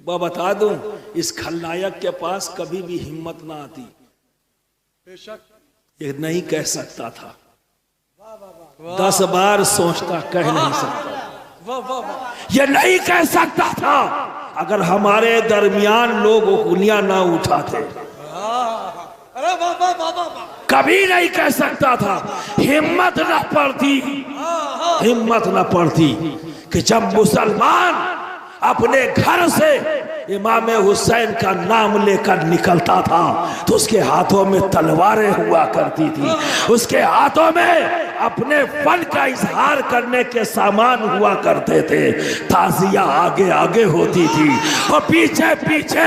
वह बता दूं, इस खलनायक के पास कभी भी हिम्मत ना आती, ये नहीं कह सकता था, 10 बार सोचता, कह नहीं सकता, ये नहीं कह सकता था अगर हमारे दरमियान लोग उंगलियां ना उठाते, कभी नहीं कह सकता था। हिम्मत न पड़ती, हिम्मत न पड़ती कि जब मुसलमान अपने घर से इमाम हुसैन का नाम लेकर निकलता था तो उसके हाथों में तलवारें हुआ करती थी, उसके हाथों में अपने फन का इजहार करने के सामान हुआ करते थे, ताजिया आगे आगे होती थी और पीछे पीछे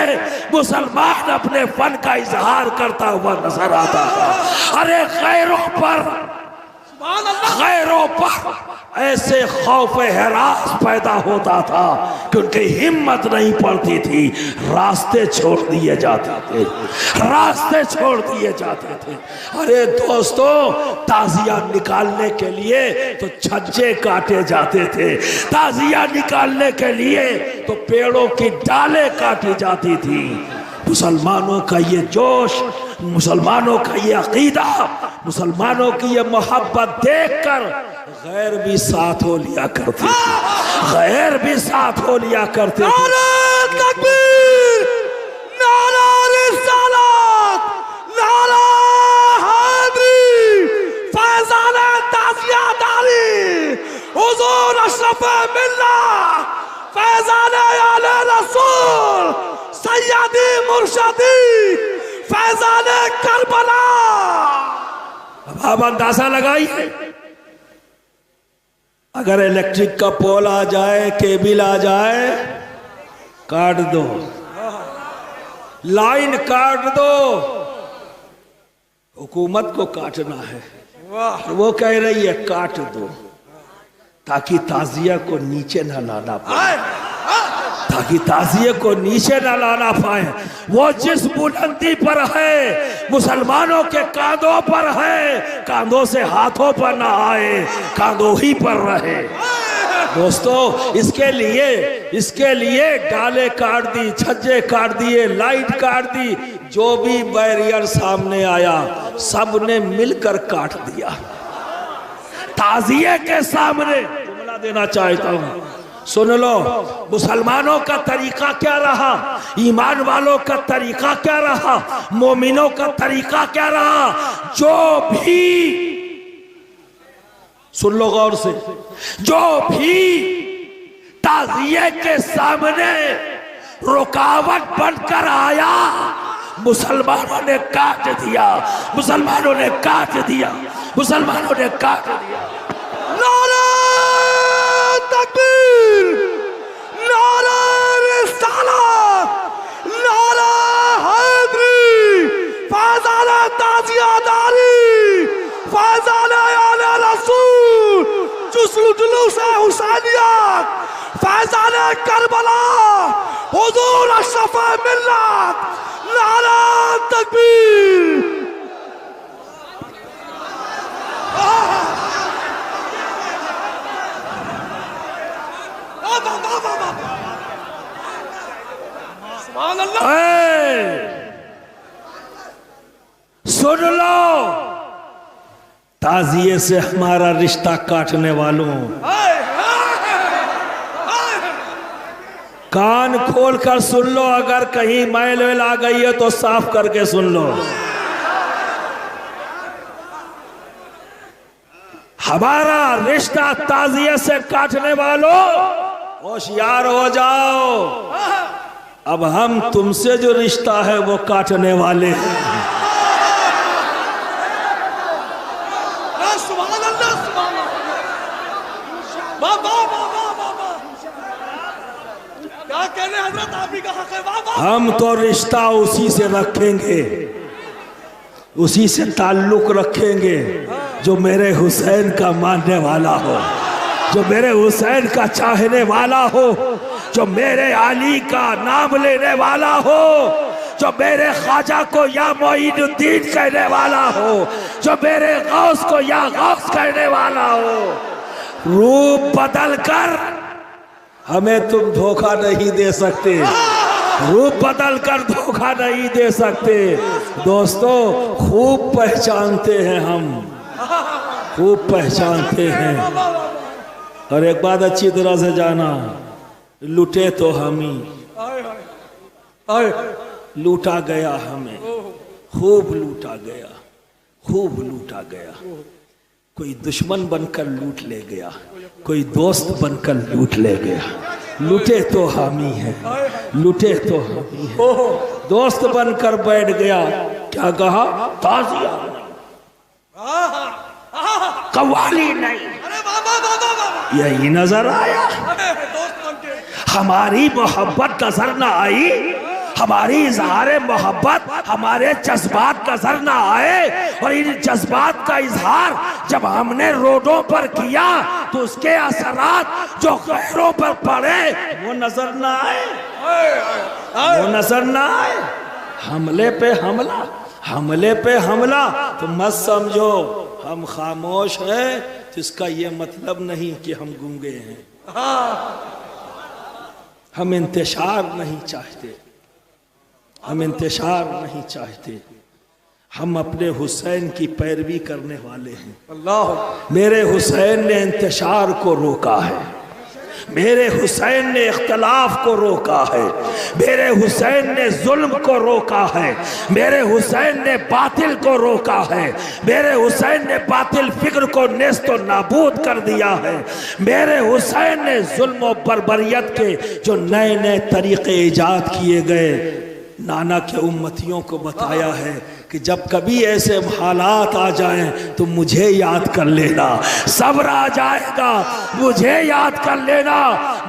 मुसलमान अपने फन का इजहार करता हुआ नजर आता था। अरे गैरों पर ऐसे खौफ हरास पैदा होता था कि उनकी हिम्मत नहीं पड़ती थी, रास्ते छोड़ दिए जाते थे, रास्ते छोड़ दिए जाते थे। अरे दोस्तों, ताजिया निकालने के लिए तो छज्जे काटे जाते थे, ताजिया निकालने के लिए तो पेड़ों की डालें काटी जाती थी। मुसलमानों का ये जोश, मुसलमानों का ये अकीदा, मुसलमानों की ये मोहब्बत देखकर गैर भी साथ हो लिया करते थे, गैर भी साथ हो लिया करते थे। नारे तकबीर, नारा रिसालत, नारा हैदरी, फैज़ान ताज़ियादारी, हुज़ूर अशरफ मिल्लत, फैज़ान आले रसूल, सैयदी मुर्शदी, फैज़ान करबला। अब अंदाजा लगाइए, अगर इलेक्ट्रिक का पोल आ जाए, केबल आ जाए, काट दो, लाइन काट दो, हुकूमत को काटना है, वो कह रही है काट दो ताकि ताजिया को नीचे ना लाना पाए, ताकि ताजिए को नीचे न लाना पाए। वो जिस बुलंदी पर है, मुसलमानों के कांधों पर है, कांधों से हाथों पर ना आए, कांधों ही पर रहे। दोस्तों, इसके लिए डाले काट दी, छज्जे काट दिए, लाइट काट दी, जो भी बैरियर सामने आया सबने मिलकर काट दिया। ताजिए के सामने जुमला देना चाहता हूं, सुन लो, मुसलमानों का तरीका क्या रहा, ईमान वालों का तरीका क्या रहा, मोमिनों का तरीका क्या रहा। जो भी, सुन लो गौर से, जो भी ताजिए के सामने रुकावट बनकर आया, मुसलमानों ने काट दिया, मुसलमानों ने काट दिया, मुसलमानों ने काट दिया। नारा तकबीर, नारा रिसालत, नारा हैदरी, फैज़ान ताज़ियादारी, फैज़ान आले रसूल, जुलूस हुसैनियत, फैज़ान करबला, हुज़ूर अशरफ मिल्लत, नारा तकबीर। सुन लो, ताजिए से हमारा रिश्ता काटने वालों, कान खोल कर सुन लो, अगर कहीं मैल वैल आ गई है तो साफ करके सुन लो। हमारा रिश्ता ताजिए से काटने वालों, होशियार हो जाओ, अब हम तुमसे जो रिश्ता है वो काटने वाले हैं। हम तो रिश्ता उसी से रखेंगे, उसी से ताल्लुक रखेंगे जो मेरे हुसैन का मानने वाला हो, जो मेरे हुसैन का चाहने वाला हो, जो मेरे अली का नाम लेने वाला हो, जो मेरे ख्वाजा को या मोइनुद्दीन कहने वाला हो, जो मेरे गौस को या गौस कहने वाला हो। रूप बदल कर हमें तुम धोखा नहीं दे सकते। रूप बदल कर धोखा नहीं दे सकते। दोस्तों खूब पहचानते हैं हम, खूब पहचानते हैं। और एक बात अच्छी तरह से जाना, लुटे तो हम ही, लूटा गया हमें, खूब लूटा गया, खूब लूटा गया। कोई दुश्मन बनकर लूट ले गया, कोई दोस्त बनकर लूट ले गया। लूटे तो हम ही हैं, लूटे तो हम ही हैं। दोस्त बनकर बैठ गया, क्या कहा? ताजिया कव्वाली नहीं, यही नजर आया। हमारी मोहब्बत नजर ना आई, हमारी इजहार मोहब्बत, हमारे जज्बात नजर ना आए। और इन जज्बात का इजहार जब हमने रोडों पर किया तो उसके असरात जो गैरों पर पड़े वो नजर ना आए, वो नजर ना आए। हमले पे हमला, हमले पे हमला। तो मत समझो हम खामोश हैं तो इसका ये मतलब नहीं कि हम गूंगे हैं। हम इंतशार नहीं चाहते, हम इंतशार नहीं चाहते। हम अपने हुसैन की पैरवी करने वाले हैं। अल्लाह, मेरे हुसैन ने इंतशार को रोका है, मेरे हुसैन ने इख्तलाफ को रोका है, मेरे हुसैन ने जुल्म को रोका है, मेरे हुसैन ने बातिल को रोका है, मेरे हुसैन ने बातिल फिक्र को नेस्तो नाबूद कर दिया है। मेरे हुसैन ने जुल्म और बर्बरियत के जो नए नए तरीके ईजाद किए गए, नाना के उम्मतियों को बताया है कि जब कभी ऐसे हालात आ जाएं तो मुझे याद कर लेना, सब्र आ जाएगा, मुझे याद कर लेना,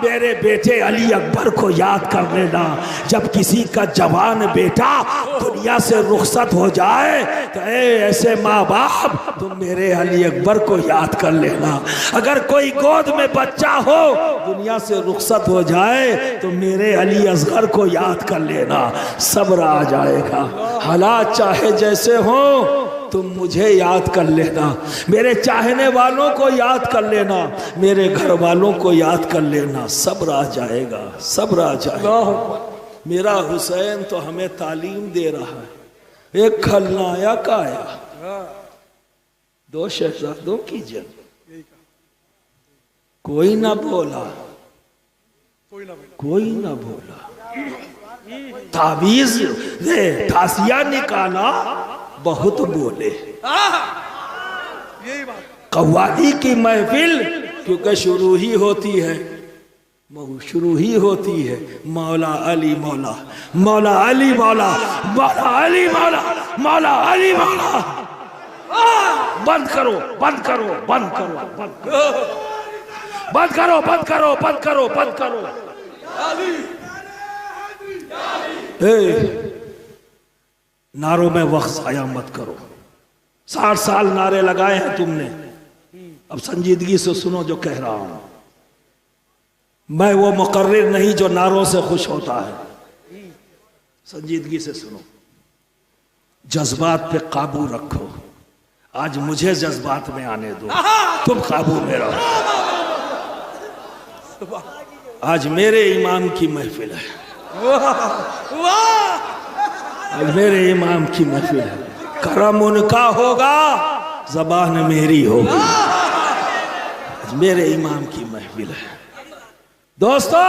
मेरे बेटे अली अकबर को याद कर लेना। जब किसी का जवान बेटा दुनिया से रुखसत हो जाए तो ऐसे माँ बाप तुम मेरे अली अकबर को याद कर लेना। अगर कोई गोद में बच्चा हो दुनिया से रुखसत हो जाए तो मेरे अली असगर को याद कर लेना, सब्र आ जाएगा। हालात चाहे जैसे हो तुम मुझे याद कर लेना, मेरे चाहने वालों को याद कर लेना, मेरे घर वालों को याद कर लेना, सब्र आ जाएगा, सब्र आ जाएगा। मेरा हुसैन तो हमें तालीम दे रहा है। एक खलनायक आया, दो शहजादों की जंग, कोई ना बोला, कोई ना बोला। तावीज थासिया निकाला, बहुत बोले। कव्वाली की महफिल क्योंकि शुरू ही होती है, शुरू ही होती है मौला अली मौला, मौला अली मौला, मौला अली मौला, मौला अली मौला। बंद करो, बंद करो, बंद करो, बंद करो, बंद करो, बंद करो, बंद करो, बंद करो। नारों में वक्त जाया मत करो। 60 साल नारे लगाए हैं तुमने, अब संजीदगी से सुनो जो कह रहा हूं। मैं वो मुकर्रिर नहीं जो नारों से खुश होता है, संजीदगी से सुनो। जज्बात पे काबू रखो। आज मुझे जज्बात में आने दो, तुम काबू में रहो। आज मेरे इमाम की महफिल है, आज मेरे इमाम की महफिल है। करम उनका होगा, ज़बान मेरी होगी। आज मेरे इमाम की महफिल है। दोस्तों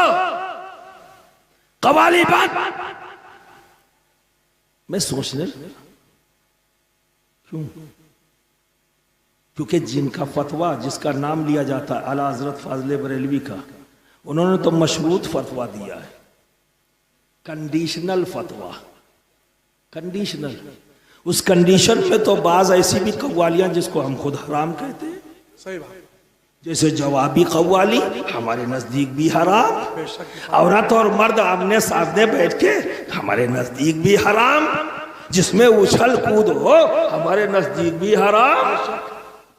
कव्वाली बात मैं सोचने क्यों, क्योंकि जिनका फतवा, जिसका नाम लिया जाता है आला हजरत फाजले बरेलवी का, उन्होंने तो मशरूत फतवा दिया है, कंडीशनल फतवा, कंडीशनल। उस कंडीशन में तो बाज ऐसी भी कव्वालियां जिसको हम खुद हराम कहते हैं, सही बात, जैसे जवाबी कव्वाली हमारे नजदीक भी हराम, औरत और मर्द आमने सामने बैठ के हमारे नजदीक भी हराम, जिसमें उछल कूद हो हमारे नजदीक भी हराम।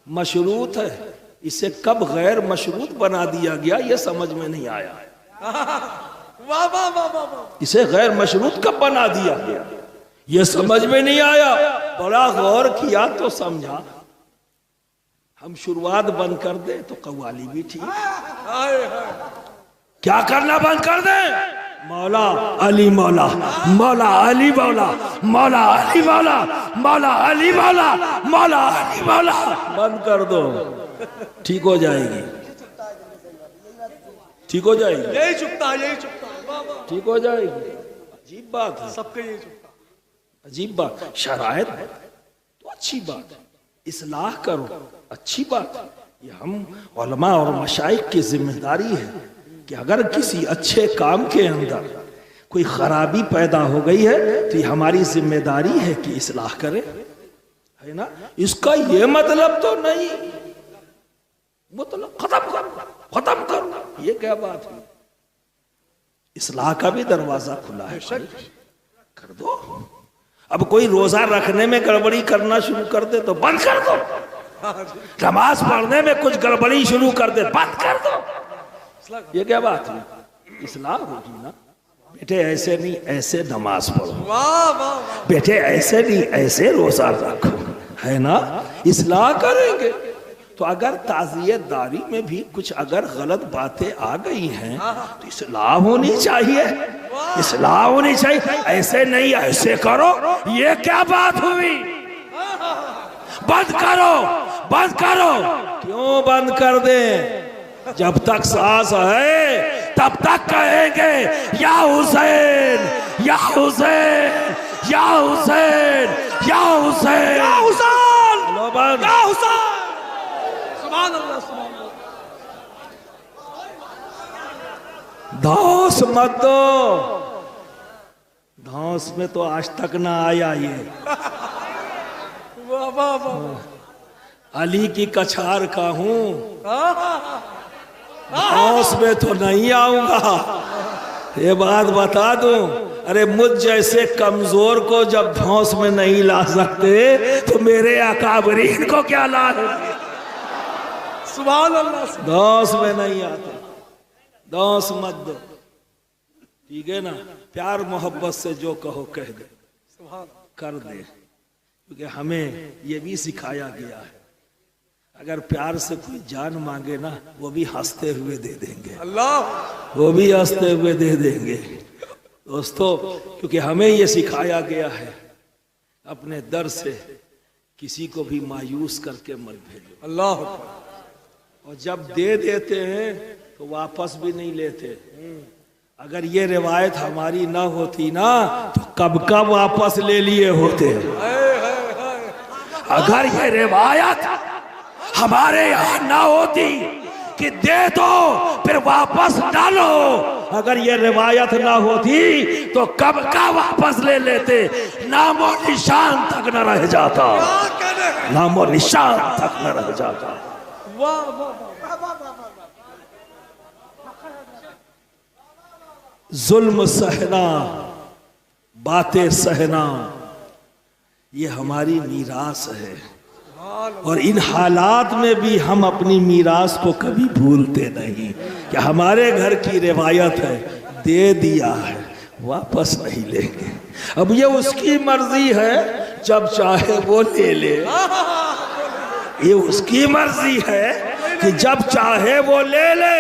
मशरूत है, इसे कब गैर मशरूत बना दिया गया ये समझ में नहीं आया। इसे गैर मशरूत कब बना दिया गया ये समझ में नहीं आया। बड़ा गौर किया तो समझा। हम शुरुआत बंद कर दें तो कव्वाली भी ठीक, क्या करना बंद कर दें, मौला अली मौला, मौला अली मौला, मौला अली मौला, मौला अली मौला, मौला अली मौला। बंद कर दो, ठीक हो जाएगी, ठीक हो जाएगी, यही चुपता है, यही चुपता है। वाह वाह, ठीक हो जाएगी। अजीब बात है, सबके यही चुपता है। अजीब बात। शरायत तो अच्छी बात है, इस्लाह करो, अच्छी बात है। ये हम उलमा और मशाइख की जिम्मेदारी है कि अगर किसी अच्छे काम के अंदर कोई खराबी पैदा हो गई है तो ये हमारी जिम्मेदारी है कि इस्लाह करें, है ना। इसका ये मतलब तो नहीं, मतलब खत्म करो, खत्म करो, ये क्या बात है। इस्लाह का भी दरवाजा खुला है, कर दो। अब कोई रोजा रखने में गड़बड़ी करना शुरू कर दे तो बंद कर दो, नमाज पढ़ने में कुछ गड़बड़ी शुरू कर दे बंद कर दो, ये क्या बात है। इस्लाह होगी ना, बेटे ऐसे नहीं ऐसे नमाज पढ़ो, वाह वाह, बेटे ऐसे नहीं ऐसे रोजा रखो, है ना। इस्लाह करेंगे तो अगर ताज़ियतदारी में भी कुछ अगर गलत बातें आ गई हैं तो इस्लाह होनी चाहिए, इस्लाह होनी चाहिए। ऐसे नहीं ऐसे करो, ये क्या बात हुई। बंद करो, बंद करो। क्यों बंद कर दें? जब तक सांस है तब तक कहेंगे या हुसैन, या हुसैन, या हुसैन, या हुसैन, या हुसैन, लो बंद। या हुसैन। सुभान अल्लाह, सुभान अल्लाह। धौंस मत दो, धौंस में तो आज तक ना आया ये। वाह वाह वाह, अली की कछार का हूं, धौंस में तो नहीं आऊंगा, ये बात बता दूं। अरे मुझ जैसे कमजोर को जब धौंस में नहीं ला सकते तो मेरे अकाबरीन को क्या ला लेंगे। सुभान अल्लाह। धौंस में नहीं आते, धौंस मत दो, ठीक है ना। प्यार मोहब्बत से जो कहो कह दे, कर दे, क्योंकि हमें ये भी सिखाया गया है अगर प्यार से कोई जान मांगे ना वो भी हंसते हुए दे देंगे, अल्लाह, वो भी हंसते हुए दे देंगे दोस्तों। क्योंकि हमें ये सिखाया गया है अपने दर से किसी को भी मायूस करके मत भेजो, अल्लाह। और जब दे देते हैं तो वापस भी नहीं लेते। अगर ये रिवायत हमारी ना होती ना तो कब का वापस ले लिए होते। अगर ये रिवायत हमारे यहाँ ना होती कि दे दो फिर वापस ना लो, अगर ये रिवायत ना होती तो कब का वापस ले लेते, नामो निशान तक न रह जाता, नामो निशान तक न रह जाता। वाह वाह, जुल्म सहना, बातें सहना, ये हमारी मीरास है। और इन हालात में भी हम अपनी मीरास को कभी भूलते नहीं कि हमारे घर की रिवायत है, दे दिया है वापस नहीं लेंगे। अब ये उसकी मर्जी है, जब चाहे वो ले ले, ये उसकी मर्जी है कि जब चाहे वो ले ले।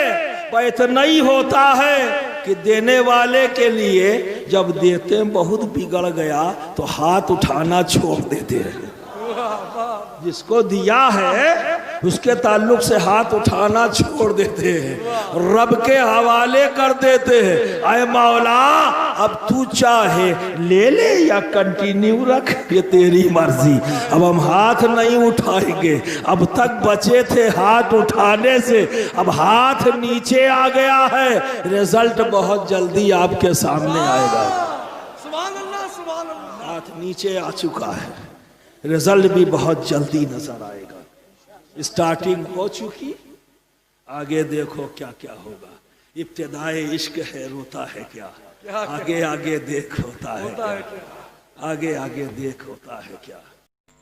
पर इतना ही होता है कि देने वाले के लिए जब देते बहुत बिगड़ गया तो हाथ उठाना छोड़ देते हैं। जिसको दिया है उसके ताल्लुक से हाथ उठाना छोड़ देते हैं, रब के हवाले कर देते हैं। आए मौला अब तू चाहे ले ले या कंटिन्यू रख, ये तेरी मर्जी। अब हम हाथ नहीं उठाएंगे, अब तक बचे थे हाथ उठाने से, अब हाथ नीचे आ गया है। रिजल्ट बहुत जल्दी आपके सामने आएगा। सुभान अल्लाह, सुभान अल्लाह। हाथ नीचे आ चुका है, रिजल्ट भी बहुत जल्दी नजर आएगा। स्टार्टिंग हो चुकी, आगे देखो क्या क्या होगा। इब्तिदाए इश्क है, रोता है क्या, आगे आगे देख होता है क्या, आगे आगे देख होता है क्या।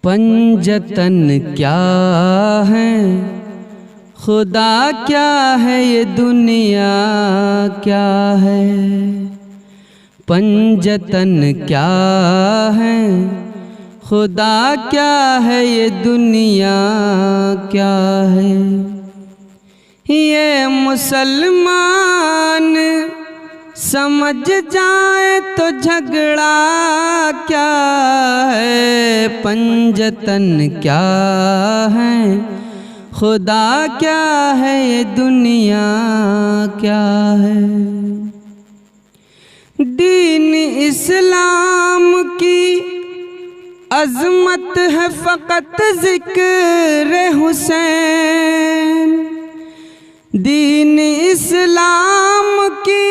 पंजतन क्या है, खुदा क्या है, ये दुनिया क्या है। पंजतन क्या है, खुदा क्या है, ये दुनिया क्या है। ये मुसलमान समझ जाए तो झगड़ा क्या है, पंजतन क्या है, खुदा क्या है, ये दुनिया क्या है। दीन इस्लाम की अज़मत है फ़कत ज़िक्र हुसैन। दीन इस्लाम की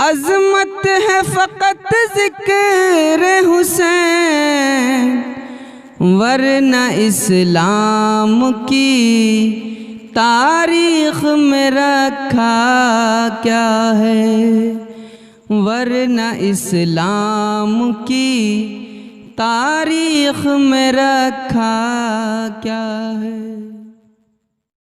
अज़मत है फ़कत ज़िक्र हुसैन, वरना इस्लाम की तारीख़ में रखा क्या है, वरना इस्लाम की तारीख़ में रखा क्या है।